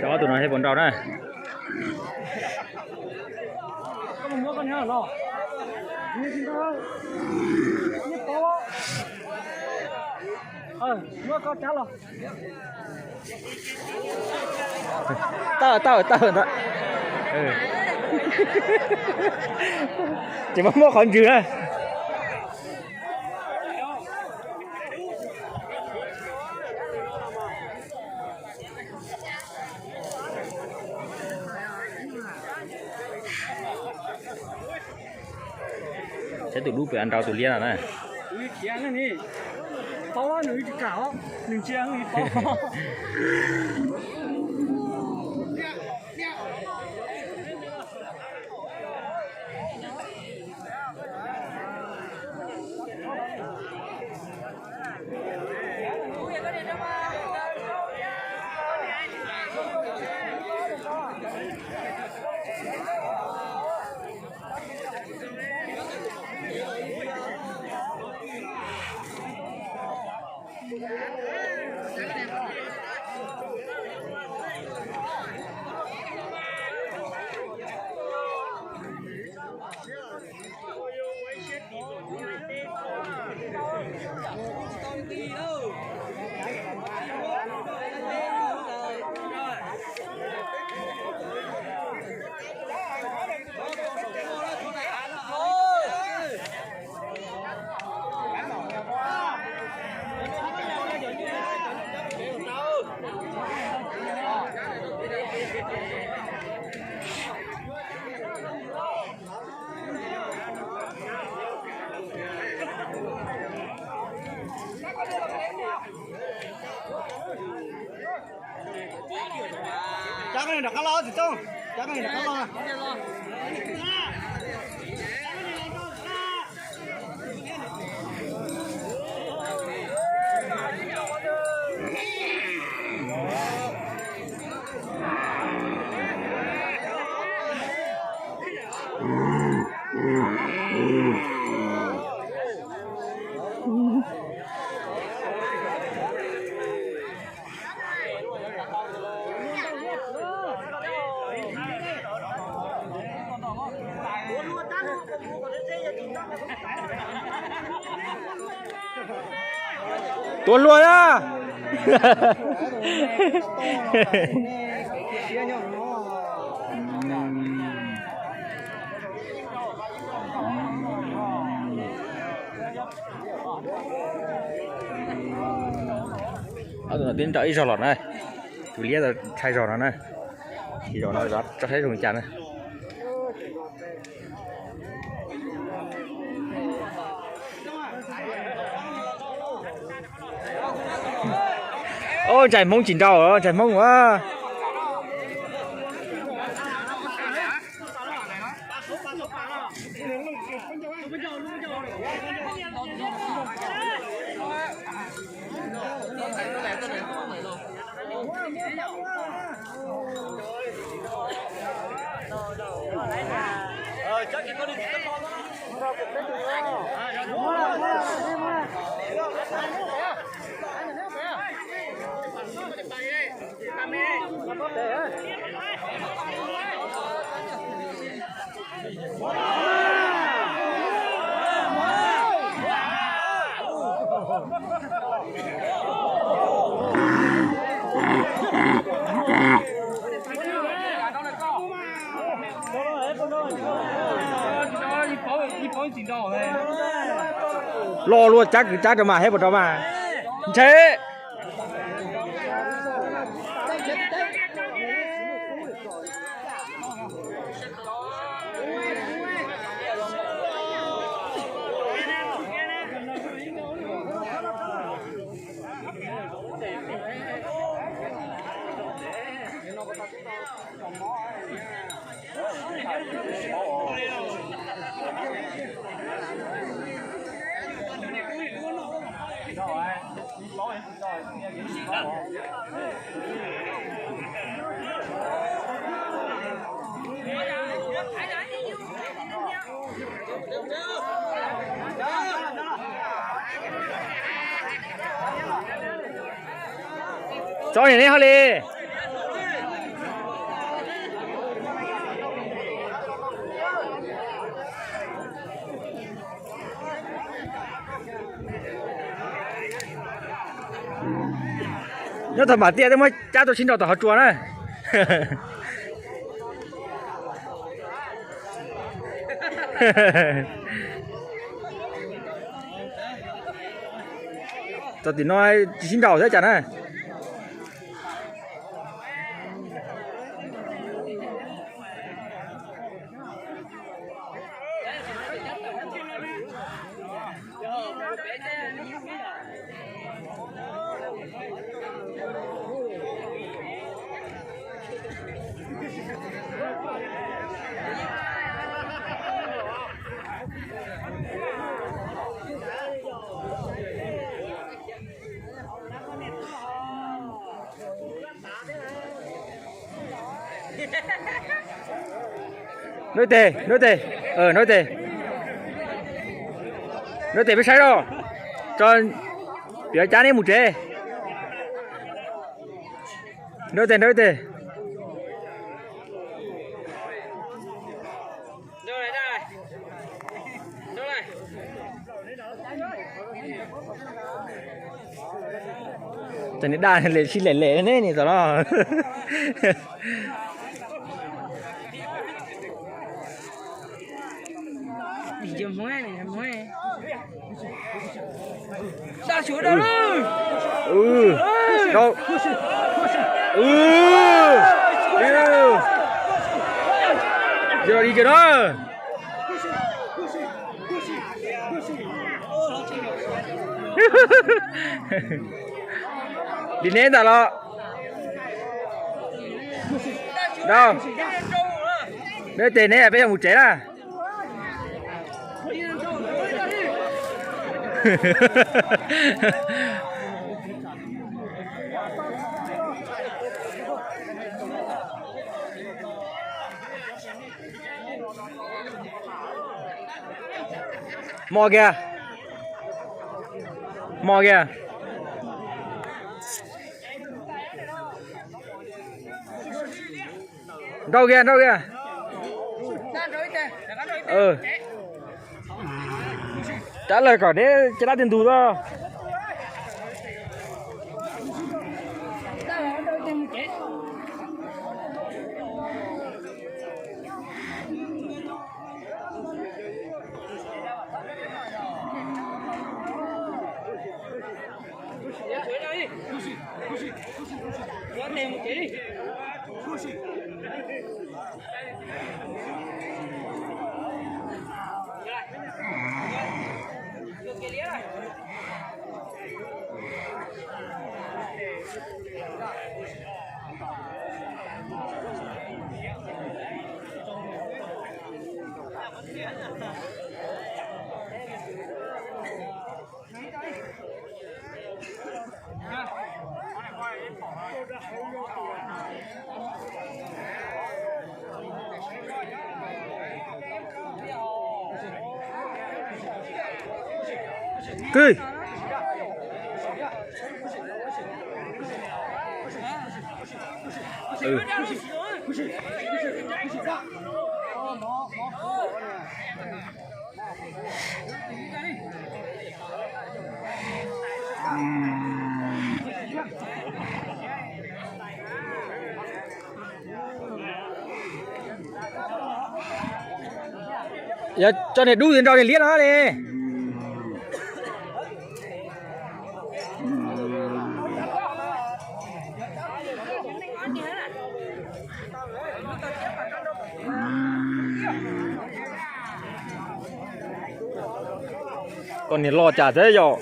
cho tụi nó thấy bốn đầu này. Tao ừ. Chỉ mong mua còn trừ này. Sẽ tụi đu về ăn rau tụi liên à này. Chắc cái này là cá lo thì không? Chắc cái này là cá lo. Tuôn luôn á. Nó tiến tới giò lọt này, từ lia rồi thay giò nó này, thì giò nó rất cho thấy rồng chắn này. Ôi chạy mông chỉnh đầu rồi, chạy mông quá. Chắc chỉ có đi tắm con đó. Lo luôn chắc cho mà hết một đó mà thế. Cho này đi Holly. nó thật mà tiền mới cha tôi xin đầu tao họ chùa này tao thì nói xin đầu thế chẳng này nói tề nói tề mới sai rồi cho biểu chán đi một chế nói tề cho nên đa lệ xin lệ thế này rồi đó Dùm hoa này, dùm hoa. Sao xuống đâu rồi? Đâu? Giờ đi kìa đó. Đi nén ta lo. Đâu? Nơi tiền này bây giờ một trẻ à? Mò kìa đâu kìa trả lời khỏi đấy cho đã tiền tù đó cười giờ cho này đu tiền đâu để liếc nó đi con này lo trả thế rồi